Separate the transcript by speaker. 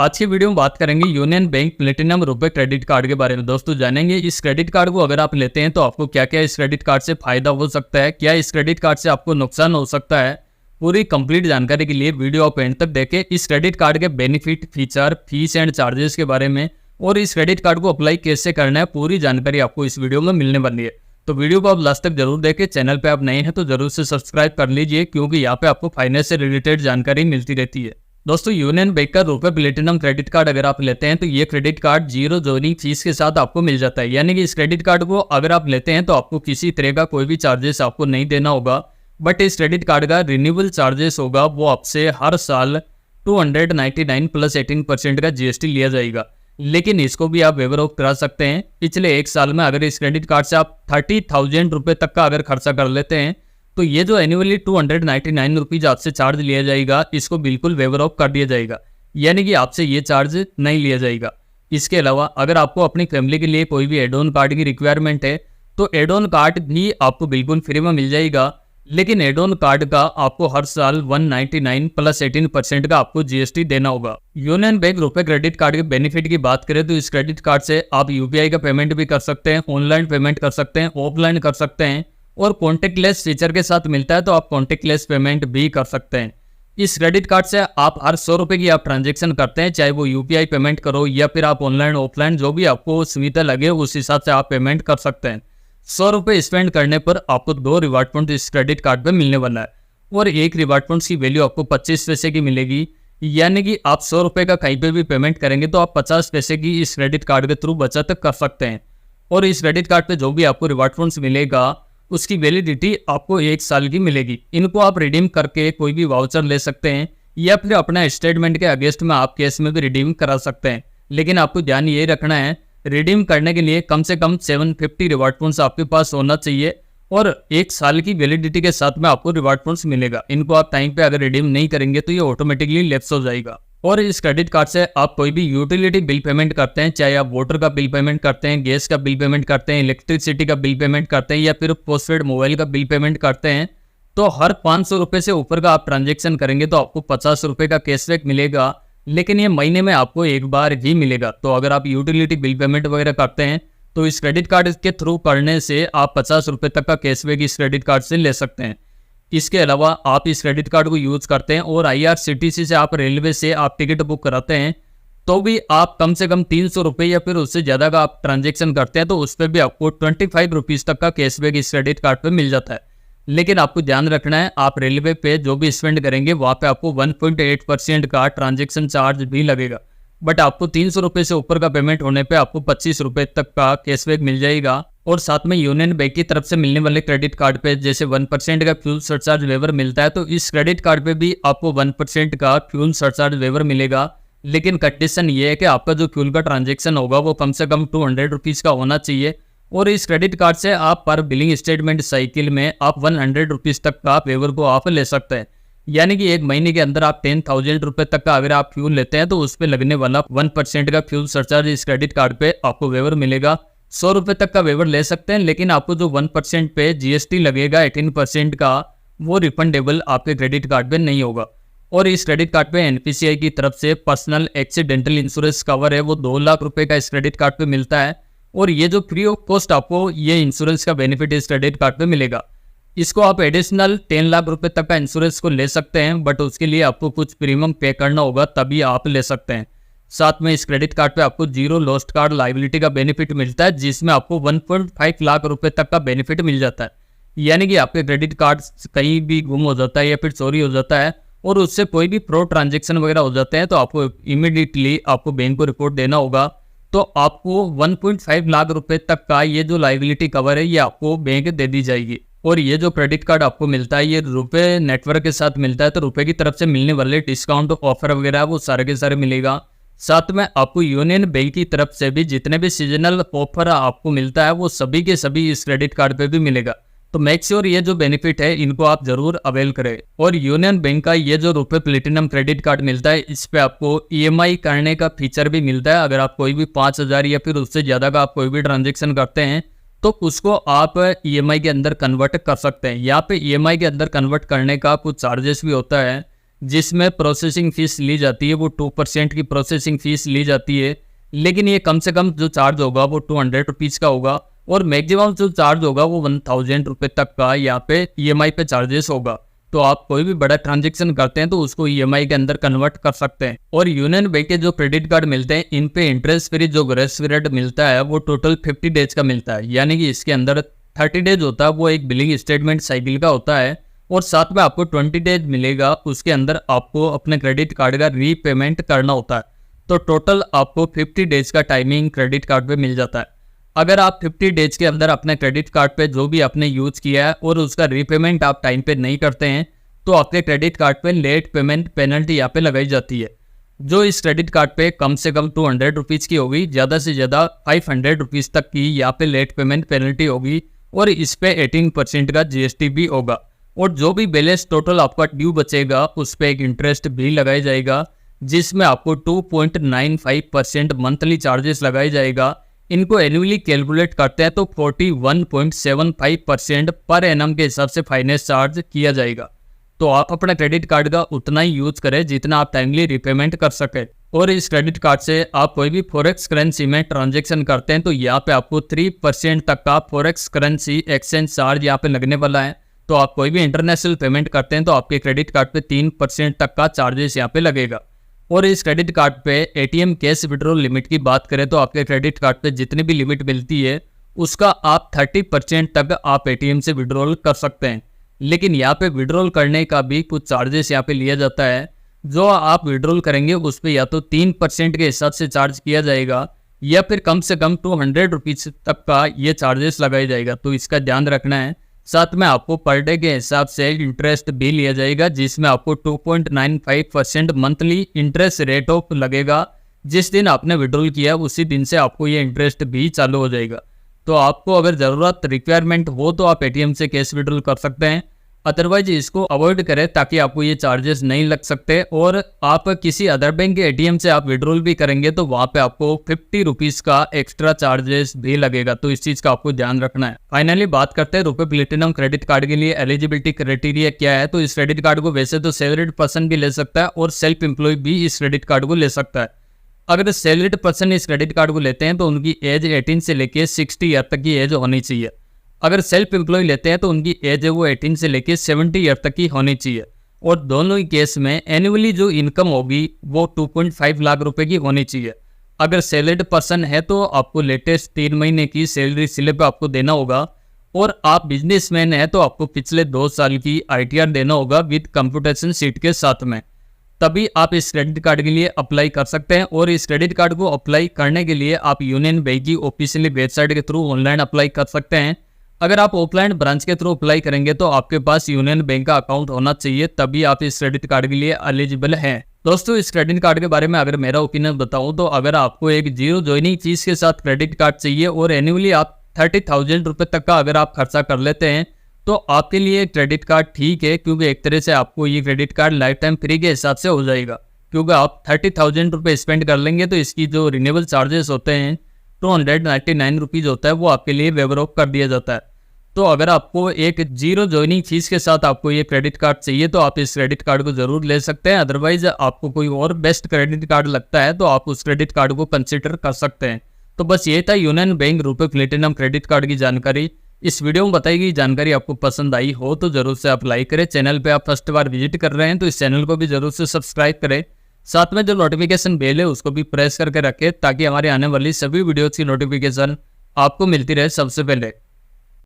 Speaker 1: आज की वीडियो में बात करेंगे यूनियन बैंक प्लेटिनम रुपए क्रेडिट कार्ड के बारे में। दोस्तों जानेंगे इस क्रेडिट कार्ड को अगर आप लेते हैं तो आपको क्या क्या इस क्रेडिट कार्ड से फायदा हो सकता है, क्या इस क्रेडिट कार्ड से आपको नुकसान हो सकता है। पूरी कंप्लीट जानकारी के लिए वीडियो आप एंड तक देखें। इस क्रेडिट कार्ड के benefit, feature, fees and charges के बारे में और इस क्रेडिट कार्ड को अप्लाई कैसे करना है, पूरी जानकारी आपको इस वीडियो में मिलने वाली है। तो वीडियो को आप लास्ट तक जरूर देखें। चैनल पे आप नए हैं तो जरूर से सब्सक्राइब कर लीजिए, क्योंकि यहाँ पे आपको फाइनेंस से रिलेटेड जानकारी मिलती रहती है। दोस्तों यूनियन बैंक का रुपए प्लेटिनम क्रेडिट कार्ड अगर आप लेते हैं तो ये credit card zero joining fees के साथ आपको मिल जाता है। यानी कि इस क्रेडिट कार्ड को अगर आप लेते हैं तो आपको किसी तरह का कोई भी चार्जेस आपको नहीं देना होगा। बट इस क्रेडिट कार्ड का रिन्यूअल चार्जेस होगा, वो आपसे हर साल 299 प्लस 18% का जीएसटी लिया जाएगा। लेकिन इसको भी आप वेवर ऑफ करा सकते हैं। पिछले एक साल में अगर इस क्रेडिट कार्ड से आप 30,000 रुपये तक का अगर खर्चा कर लेते हैं तो ये जो एनुअली 299 रुपीज आपसे चार्ज लिया जाएगा, इसको बिल्कुल वेवर ऑफ कर दिया जाएगा। यानी कि आपसे ये चार्ज नहीं लिया जाएगा। इसके अलावा अगर आपको अपनी फैमिली के लिए कोई भी एड ऑन कार्ड की रिक्वायरमेंट है तो एड ऑन कार्ड भी आपको बिल्कुल फ्री में मिल जाएगा। लेकिन एड ऑन कार्ड का आपको हर साल 199 प्लस 18% का आपको जीएसटी देना होगा। यूनियन बैंक रुपए क्रेडिट कार्ड के बेनिफिट की बात करें तो इस क्रेडिट कार्ड से आप यूपीआई का पेमेंट भी कर सकते हैं, ऑनलाइन पेमेंट कर सकते हैं, ऑफलाइन कर सकते हैं और कॉन्टेक्टलेस फीचर के साथ मिलता है तो आप कॉन्टेक्टलेस पेमेंट भी कर सकते हैं। इस क्रेडिट कार्ड से आप हर 100 रुपये की आप ट्रांजेक्शन करते हैं, चाहे वो यूपीआई पेमेंट करो या फिर आप ऑनलाइन ऑफलाइन जो भी आपको सुविधा लगे उस हिसाब से आप पेमेंट कर सकते हैं। 100 रुपये स्पेंड करने पर आपको 2 रिवार्ड पॉइंट इस क्रेडिट कार्ड पे मिलने वाला है और एक रिवार्ड पॉइंट की वैल्यू आपको 25 पैसे की मिलेगी। यानी कि आप 100 रुपये का कहीं पे भी पेमेंट करेंगे तो आप 50 पैसे की इस क्रेडिट कार्ड के थ्रू बचत कर सकते हैं। और इस क्रेडिट कार्ड पे जो भी आपको रिवार्ड पॉइंट्स मिलेगा उसकी वैलिडिटी आपको 1 साल की मिलेगी। इनको आप रिडीम करके कोई भी वाउचर ले सकते हैं या फिर अपना स्टेटमेंट के अगेंस्ट में आप कैश में भी रिडीम करा सकते हैं। लेकिन आपको ध्यान ये रखना है, रिडीम करने के लिए कम से कम 750 रिवार्ड पॉइंट्स आपके पास होना चाहिए और 1 साल की वैलिडिटी के साथ में आपको रिवार्ड पॉइंट्स मिलेगा। इनको आप टाइम पे अगर रिडीम नहीं करेंगे तो ये ऑटोमेटिकली लैप्स हो जाएगा। और इस क्रेडिट कार्ड से आप कोई भी यूटिलिटी बिल पेमेंट करते हैं, चाहे आप वाटर का बिल पेमेंट करते हैं, गैस का बिल पेमेंट करते हैं, इलेक्ट्रिसिटी का बिल पेमेंट करते हैं या फिर पोस्टपेड मोबाइल का बिल पेमेंट करते हैं, तो हर 500 रुपये से ऊपर का आप ट्रांजेक्शन करेंगे तो आपको 50 रुपये का कैशबैक मिलेगा। लेकिन ये महीने में आपको एक बार ही मिलेगा। तो अगर आप यूटिलिटी बिल पेमेंट वगैरह करते हैं तो इस क्रेडिट कार्ड के थ्रू करने से आप 50 रुपये तक का कैशबैक इस क्रेडिट कार्ड से ले सकते हैं। इसके अलावा आप इस क्रेडिट कार्ड को यूज करते हैं और IRCTC से आप रेलवे से आप टिकट बुक कराते हैं तो भी आप कम से कम 300 रुपये या फिर उससे ज़्यादा का आप ट्रांजेक्शन करते हैं तो उस पर भी आपको 25 रुपीज़ तक का कैशबैक इस क्रेडिट कार्ड पे मिल जाता है। लेकिन आपको ध्यान रखना है, आप रेलवे पे जो भी स्पेंड करेंगे वहाँ पे आपको 1.8% का ट्रांजेक्शन चार्ज भी लगेगा। बट आपको 300 रुपये से ऊपर का पेमेंट होने पे आपको 25 रुपये तक का कैशबैक मिल जाएगा। और साथ में यूनियन बैंक की तरफ से मिलने वाले क्रेडिट कार्ड पे जैसे 1% का फ्यूल सरचार्ज वेवर मिलता है तो इस क्रेडिट कार्ड पे भी आपको 1% का फ्यूल सरचार्ज वेवर मिलेगा। लेकिन कंडीशन ये है कि आपका जो फ्यूल का ट्रांजेक्शन होगा वो कम से कम 200 रुपीज़ का होना चाहिए। और इस क्रेडिट कार्ड से आप पर बिलिंग स्टेटमेंट साइकिल में आप 100 रुपीज़ तक का वेवर को आप ले सकते हैं। यानी कि एक महीने के अंदर आप 10,000 रुपये तक का अगर आप फ्यूल लेते हैं तो उस पर लगने वाला 1% का फ्यूल सरचार्ज इस क्रेडिट कार्ड पे आपको वेवर मिलेगा। 100 रुपये तक का वेवर ले सकते हैं, लेकिन आपको जो 1% पे जीएसटी लगेगा 18% का, वो रिफंडेबल आपके क्रेडिट कार्ड पे नहीं होगा। और इस क्रेडिट कार्ड पे NPCI की तरफ से पर्सनल एक्सीडेंटल इंश्योरेंस कवर है वो 2 लाख रुपये का इस क्रेडिट कार्ड पे मिलता है। और ये जो फ्री ऑफ कॉस्ट आपको ये इंश्योरेंस का बेनिफिट इस क्रेडिट कार्ड पे मिलेगा। इसको आप एडिशनल 10 लाख रुपए तक का इंश्योरेंस को ले सकते हैं, बट उसके लिए आपको कुछ प्रीमियम पे करना होगा तभी आप ले सकते हैं। साथ में इस क्रेडिट कार्ड पे आपको जीरो लॉस्ट कार्ड लायबिलिटी का बेनिफिट मिलता है, जिसमें आपको 1.5 लाख रुपए तक का बेनिफिट मिल जाता है। यानी कि आपके क्रेडिट कार्ड कहीं भी गुम हो जाता है या फिर चोरी हो जाता है और उससे कोई भी फ्रॉड ट्रांजेक्शन वगैरह हो जाते हैं तो आपको इमीडिएटली आपको बैंक को रिपोर्ट देना होगा। तो आपको 1.5 लाख रुपए तक का ये जो लायबिलिटी कवर है ये आपको बैंक दे दी जाएगी। और ये जो क्रेडिट कार्ड आपको मिलता है ये रुपए नेटवर्क के साथ मिलता है, तो रुपए की तरफ से मिलने वाले डिस्काउंट ऑफर वगैरह वो सारे के सारे मिलेगा। साथ में आपको यूनियन बैंक की तरफ से भी जितने भी सीजनल ऑफर आपको मिलता है वो सभी के सभी इस क्रेडिट कार्ड पे भी मिलेगा। तो मेक श्योर ये जो बेनिफिट है इनको आप जरूर अवेल करें। और यूनियन बैंक का ये जो रुपए प्लेटिनम क्रेडिट कार्ड मिलता है इस पे आपको EMI करने का फीचर भी मिलता है। अगर आप कोई भी 5,000 या फिर उससे ज़्यादा का आप कोई भी ट्रांजेक्शन करते हैं तो उसको आप EMI के अंदर कन्वर्ट कर सकते हैं। यहाँ पे EMI के अंदर कन्वर्ट करने का कुछ चार्जेस भी होता है, जिसमें प्रोसेसिंग फीस ली जाती है वो 2% की प्रोसेसिंग फीस ली जाती है। लेकिन ये कम से कम जो चार्ज होगा वो 200 रुपीज़ का होगा और मैक्सिमम जो चार्ज होगा वो 1000 रुपये तक का यहाँ पे EMI पे चार्जेस होगा। तो आप कोई भी बड़ा ट्रांजेक्शन करते हैं तो उसको EMI के अंदर कन्वर्ट कर सकते हैं। और यूनियन बैंक के जो क्रेडिट कार्ड मिलते हैं इन पे इंटरेस्ट फ्री जो ग्रेस पीरियड मिलता है वो टोटल 50 डेज का मिलता है, यानी कि इसके अंदर 30 डेज होता है वो एक बिलिंग स्टेटमेंट साइकिल का होता है और साथ में आपको 20 डेज मिलेगा, उसके अंदर आपको अपने क्रेडिट कार्ड का रीपेमेंट करना होता है। तो टोटल आपको 50 डेज का टाइमिंग क्रेडिट कार्ड पे मिल जाता है। अगर आप 50 डेज के अंदर अपने क्रेडिट कार्ड पे जो भी आपने यूज किया है और उसका रीपेमेंट आप टाइम पे नहीं करते हैं तो आपके क्रेडिट कार्ड पे लेट पेमेंट पेनल्टी यहाँ पे लगाई जाती है, जो इस क्रेडिट कार्ड पे कम से कम 200 रुपीज़ की होगी, ज़्यादा से ज़्यादा 500 रुपीज़ तक की यहाँ पे लेट पेमेंट पेनल्टी होगी और इस पे 18% का GST भी होगा। और जो भी बैलेंस टोटल आपका ड्यू बचेगा उस पर एक इंटरेस्ट भी लगाया जाएगा, जिसमें आपको 2.95% मंथली चार्जेस लगाया जाएगा। इनको एनुअली कैलकुलेट करते हैं तो 41.75% पर एनम के हिसाब से फाइनेंस चार्ज किया जाएगा। तो आप अपना क्रेडिट कार्ड का उतना ही यूज करें जितना आप टाइमली रिपेमेंट कर सके। और इस क्रेडिट कार्ड से आप कोई भी फॉरेक्स करेंसी में ट्रांजैक्शन करते हैं तो यहाँ पे आपको 3% तक का फॉरेक्स करेंसी एक्सचेंज चार्ज यहाँ पे लगने वाला है। तो आप कोई भी इंटरनेशनल पेमेंट करते हैं तो आपके क्रेडिट कार्ड पे 3% तक का चार्जेस यहाँ पे लगेगा। और इस क्रेडिट कार्ड पे ATM कैश विड्रॉल लिमिट की बात करें तो आपके क्रेडिट कार्ड पे जितनी भी लिमिट मिलती है उसका आप 30% तक आप ATM से विड्रॉल कर सकते हैं। लेकिन यहाँ पे विड्रॉल करने का भी कुछ चार्जेस यहाँ पे लिया जाता है। जो आप विड्रॉल करेंगे उस पर या तो 3% के हिसाब से चार्ज किया जाएगा या फिर कम से कम 200 रुपीज़ तक का ये चार्जेस लगाया जाएगा। तो इसका ध्यान रखना है। साथ में आपको पर डे के हिसाब से इंटरेस्ट भी लिया जाएगा, जिसमें आपको 2.95% मंथली इंटरेस्ट रेट ऑफ लगेगा। जिस दिन आपने विड्रॉल किया उसी दिन से आपको ये इंटरेस्ट भी चालू हो जाएगा। तो आपको अगर ज़रूरत रिक्वायरमेंट हो तो आप ATM से कैश विड्रॉल कर सकते हैं, अदरवाइज इसको अवॉइड करें ताकि आपको ये चार्जेस नहीं लग सकते। और आप किसी अदर बैंक के ATM से आप विड्रॉल भी करेंगे तो वहाँ पे आपको 50 रुपीज़ का एक्स्ट्रा चार्जेस भी लगेगा। तो इस चीज़ का आपको ध्यान रखना है। फाइनली बात करते हैं रुपए प्लेटिनम क्रेडिट कार्ड के लिए एलिजिबिलिटी क्राइटेरिया क्या है। तो इस क्रेडिट कार्ड को वैसे तो सैलरीड पर्सन भी ले सकता है और सेल्फ एम्प्लॉय भी इस क्रेडिट कार्ड को ले सकता है। अगर सैलरीड पर्सन इस क्रेडिट कार्ड को लेते हैं तो उनकी एज 18 से लेकर 60 ईयर तक की एज होनी चाहिए। अगर सेल्फ एम्प्लॉय लेते हैं तो उनकी एज है वो 18 से लेकर 70 ईयर तक की होनी चाहिए। और दोनों ही केस में एनुअली जो इनकम होगी वो 2.5 लाख रुपए की होनी चाहिए। अगर सैलरीड पर्सन है तो आपको लेटेस्ट 3 महीने की सैलरी स्लिप आपको देना होगा। और आप बिजनेसमैन है तो आपको पिछले 2 साल की ITR देना होगा विद कंप्यूटेशन शीट के साथ में, तभी आप इस क्रेडिट कार्ड के लिए अप्लाई कर सकते हैं। और इस क्रेडिट कार्ड को अप्लाई करने के लिए आप यूनियन बैंक की ऑफिशियली वेबसाइट के थ्रू ऑनलाइन अप्लाई कर सकते हैं। अगर आप ऑफलाइन ब्रांच के थ्रू अप्लाई करेंगे तो आपके पास यूनियन बैंक का अकाउंट होना चाहिए, तभी आप इस क्रेडिट कार्ड के लिए एलिजिबल हैं। दोस्तों इस क्रेडिट कार्ड के बारे में अगर मेरा ओपिनियन बताऊं तो अगर आपको एक जीरो ज्वाइनिंग फीस के साथ क्रेडिट कार्ड चाहिए और एनुअली आप 30,000 रुपये तक का अगर आप खर्चा कर लेते हैं तो आपके लिए क्रेडिट कार्ड ठीक है, क्योंकि एक तरह से आपको ये credit card life time free के हिसाब से हो जाएगा। क्योंकि आप 30,000 रुपये स्पेंड कर लेंगे तो इसकी जो रिन्यूअल चार्जेस होते हैं 299 रुपीज़ होता है वो आपके लिए वेवर ऑफ कर दिया जाता है। तो अगर आपको एक जीरो ज्वाइनिंग फीस के साथ आपको ये क्रेडिट कार्ड चाहिए तो आप इस क्रेडिट कार्ड को जरूर ले सकते हैं। अदरवाइज आपको कोई और बेस्ट क्रेडिट कार्ड लगता है तो आप उस क्रेडिट कार्ड को कंसिडर कर सकते हैं। तो बस ये था union bank RuPay platinum credit card की जानकारी। इस वीडियो में बताई गई जानकारी आपको पसंद आई हो तो जरूर से आप लाइक करें। चैनल पे आप फर्स्ट बार विजिट कर रहे हैं तो इस चैनल को भी जरूर से सब्सक्राइब करें। साथ में जो नोटिफिकेशन बेल है उसको भी प्रेस करके रखें ताकि हमारे आने वाली सभी वीडियोज की नोटिफिकेशन आपको मिलती रहे सबसे पहले।